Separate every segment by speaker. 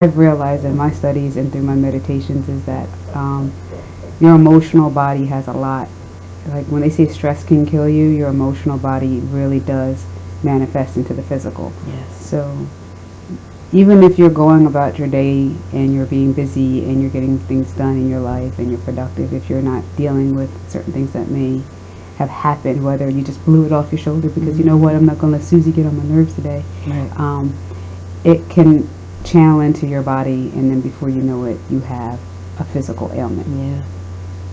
Speaker 1: I've realized in my studies and through my meditations is that your emotional body has a lot. Like when they say stress can kill you, your emotional body really does manifest into the physical.
Speaker 2: Yes.
Speaker 1: So even if you're going about your day and you're being busy and you're getting things done in your life and you're productive, if you're not dealing with certain things that may have happened, whether you just blew it off your shoulder because you know what, I'm not going to let Susie get on my nerves today,
Speaker 2: Right.
Speaker 1: It can channel into your body, and then before you know it, you have a physical ailment.
Speaker 2: Yeah.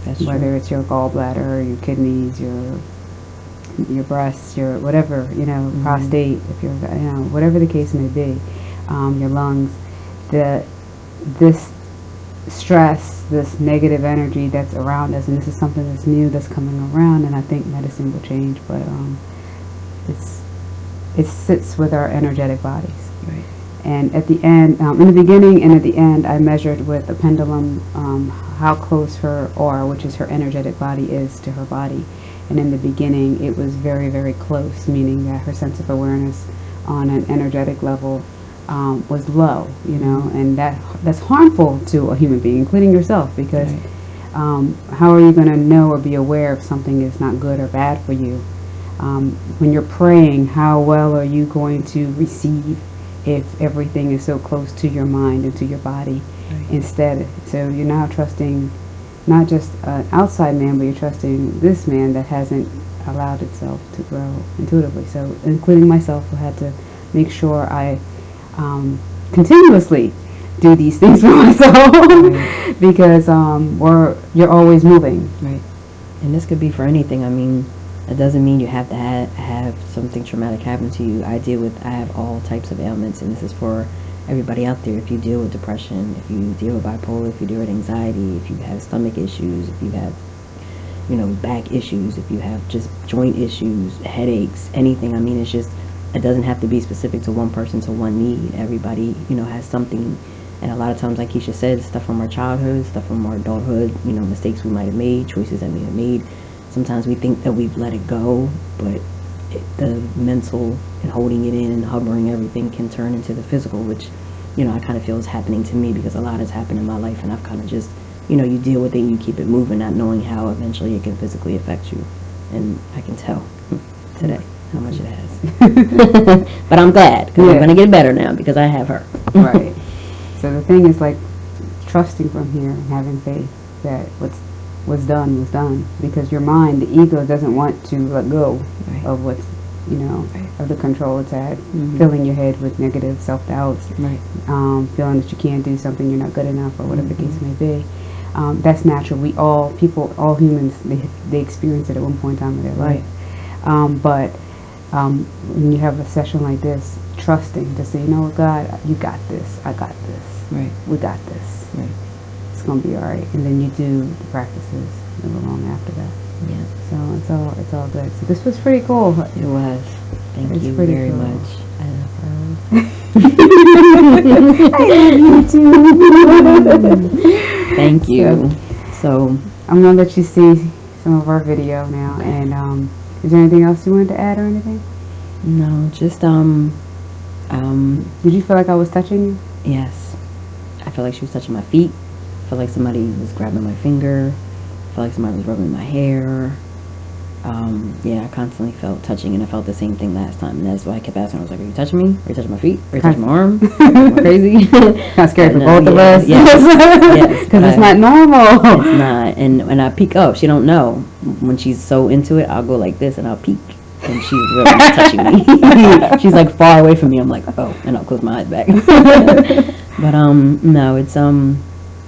Speaker 2: That's
Speaker 1: Whether
Speaker 2: true.
Speaker 1: it's your gallbladder, your kidneys, your breasts, your whatever, prostate, if you're, whatever the case may be, your lungs, the this stress, this negative energy that's around us, and this is something that's new that's coming around, and I think medicine will change, but it's it sits with our energetic bodies.
Speaker 2: Right.
Speaker 1: And at the end, in the beginning and at the end, I measured with a pendulum how close her aura, which is her energetic body, is to her body. And in the beginning, it was very, very close, meaning that her sense of awareness on an energetic level was low, and that's harmful to a human being, including yourself, because
Speaker 2: Right.
Speaker 1: how are you going to know or be aware if something is not good or bad for you? When you're praying, how well are you going to receive if everything is so close to your mind and to your body?
Speaker 2: Right.
Speaker 1: Instead, so you're now trusting not just an outside man, but you're trusting this man that hasn't allowed itself to grow intuitively. So including myself, who had to make sure I continuously do these things for myself.
Speaker 2: Right.
Speaker 1: Because you're always moving.
Speaker 2: Right. And this could be for anything. I mean, it doesn't mean you have to have something traumatic happen to you. I have all types of ailments, and this is for everybody out there. If you deal with depression, if you deal with bipolar, if you deal with anxiety, if you have stomach issues, if you have, back issues, if you have just joint issues, headaches, anything. I mean, it doesn't have to be specific to one person, to one need. Everybody, has something. And a lot of times, like Keshia said, stuff from our childhood, stuff from our adulthood, mistakes we might have made, choices that we have made. Sometimes we think that we've let it go, but the mental and holding it in and hovering everything can turn into the physical, which, I kind of feel is happening to me because a lot has happened in my life, and I've kind of just, you deal with it and you keep it moving, not knowing how eventually it can physically affect you. And I can tell today how much it has. But I'm glad, because I'm going to get better now because I have her.
Speaker 1: Right. So the thing is, like, trusting from here and having faith that what's was done, because your mind, the ego, doesn't want to let go
Speaker 2: Right.
Speaker 1: of what's,
Speaker 2: Right.
Speaker 1: of the control it's had,
Speaker 2: Mhm.
Speaker 1: filling your head with negative self-doubts,
Speaker 2: Right.
Speaker 1: feeling that you can't do something, you're not good enough, or whatever the case may be. That's natural. All humans, they experience it at one point in time in their life. But when you have a session like this, trusting to say, God, you got this, I got this,
Speaker 2: Right.
Speaker 1: we got this.
Speaker 2: Right.
Speaker 1: It's gonna be all right. And then you do the practices a little long after that.
Speaker 2: Yeah.
Speaker 1: So it's all good. So this was pretty cool.
Speaker 2: It was. Thank
Speaker 1: It's
Speaker 2: you
Speaker 1: pretty
Speaker 2: very
Speaker 1: cool.
Speaker 2: much. I love
Speaker 1: I love you too.
Speaker 2: her. Thank you. So,
Speaker 1: I'm gonna let you see some of our video now. And is there anything else you wanted to add or anything?
Speaker 2: no, just
Speaker 1: Did you feel like I was touching you?
Speaker 2: yes. I feel like she was touching my feet. I feel like somebody was grabbing my finger. I feel like somebody was rubbing my hair. Yeah, I constantly felt touching, and I felt the same thing last time, and that's why I kept asking. I was like, "Are you touching me? Are you touching my feet? Are you touching my arm? Am I crazy?"
Speaker 1: Kind of scared for
Speaker 2: No,
Speaker 1: both of us.
Speaker 2: yes,
Speaker 1: Because it's not normal.
Speaker 2: It's not, and when I peek up, she don't know. When she's so into it, I'll go like this, and I'll peek, and she's really not touching me. She's like far away from me. I'm like, oh, and I'll close my eyes back. But no, it's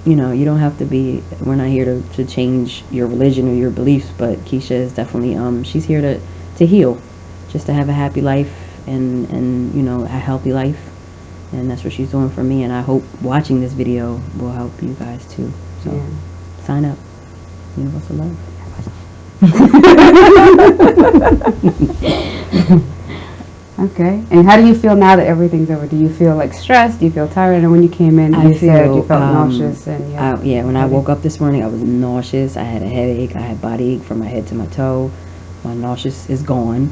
Speaker 2: you don't have to be. We're not here to change your religion or your beliefs, but Keshia is definitely she's here to heal, just to have a happy life and a healthy life, and that's what she's doing for me. And I hope watching this video will help you guys too. So sign up. Universal love.
Speaker 1: Okay. And how do you feel now that everything's over? Do you feel like stressed? Do you feel tired? And when you came in, you said you felt nauseous. And
Speaker 2: when I woke up this morning, I was nauseous. I had a headache. I had body ache from my head to my toe. My nauseous is gone.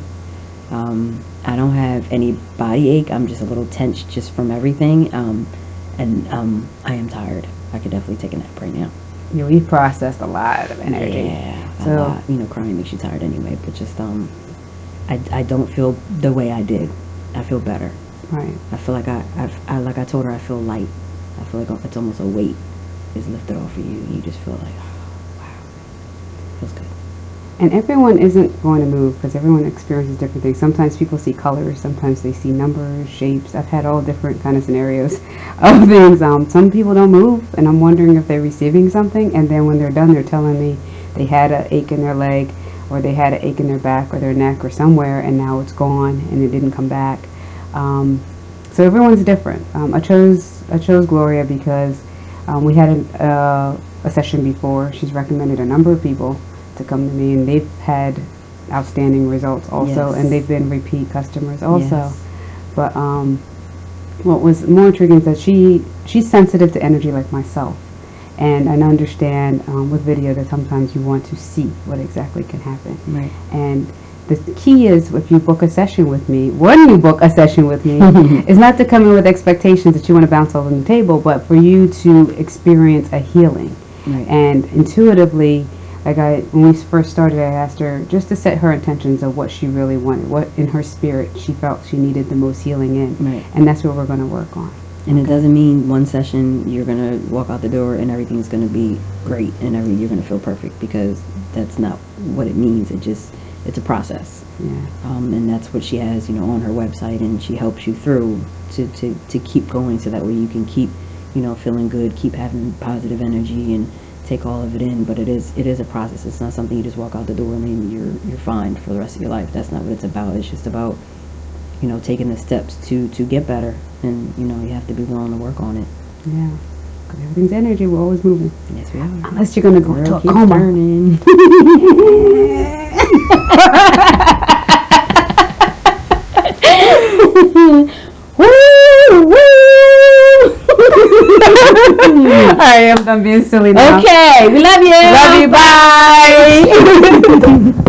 Speaker 2: I don't have any body ache. I'm just a little tense just from everything. And I am tired. I could definitely take a nap right now.
Speaker 1: Yeah, we've processed a lot of energy.
Speaker 2: Yeah,
Speaker 1: So,
Speaker 2: a lot. You know, crying makes you tired anyway. But just I don't feel the way I did. I feel better.
Speaker 1: right.
Speaker 2: I feel like I like I told her, I feel light. I feel like it's almost a weight is lifted off of you, and you just feel like, oh, wow, feels good.
Speaker 1: And everyone isn't going to move because everyone experiences different things. Sometimes people see colors, sometimes they see numbers, shapes. I've had all different kind of scenarios of things. Some people don't move, and I'm wondering if they're receiving something, and then when they're done, they're telling me they had an ache in their leg, or they had an ache in their back or their neck or somewhere, and now it's gone and it didn't come back. So everyone's different. I chose Gloria because we had a session before. She's recommended a number of people to come to me, and they've had outstanding results also,
Speaker 2: Yes.
Speaker 1: and they've been repeat customers also.
Speaker 2: Yes.
Speaker 1: But what was more intriguing is that she's sensitive to energy like myself, and I understand with video that sometimes you want to see what exactly can happen.
Speaker 2: Right.
Speaker 1: And the key is, if you book a session with me, when you book a session with me, is not to come in with expectations that you want to bounce all on the table, but for you to experience a healing.
Speaker 2: Right.
Speaker 1: And intuitively, when we first started, I asked her just to set her intentions of what she really wanted, what in her spirit she felt she needed the most healing in.
Speaker 2: Right.
Speaker 1: And that's what we're going to work on.
Speaker 2: And it doesn't mean one session you're going to walk out the door and everything's going to be great and you're going to feel perfect, because that's not what it means. It's a process.
Speaker 1: Yeah.
Speaker 2: And that's what she has, on her website, and she helps you through to keep going, so that way you can keep, feeling good, keep having positive energy and take all of it in. But it is a process. It's not something you just walk out the door and then you're fine for the rest of your life. That's not what it's about. It's just about, taking the steps to get better, and you have to be willing to work on it.
Speaker 1: Yeah. Because everything's energy. We're always moving.
Speaker 2: Yes, we are.
Speaker 1: Unless you're going to go to a
Speaker 2: Keep
Speaker 1: coma.
Speaker 2: turning.
Speaker 1: Woo! Woo! All right, I'm done being silly now.
Speaker 2: Okay, we love you.
Speaker 1: Love you. Bye.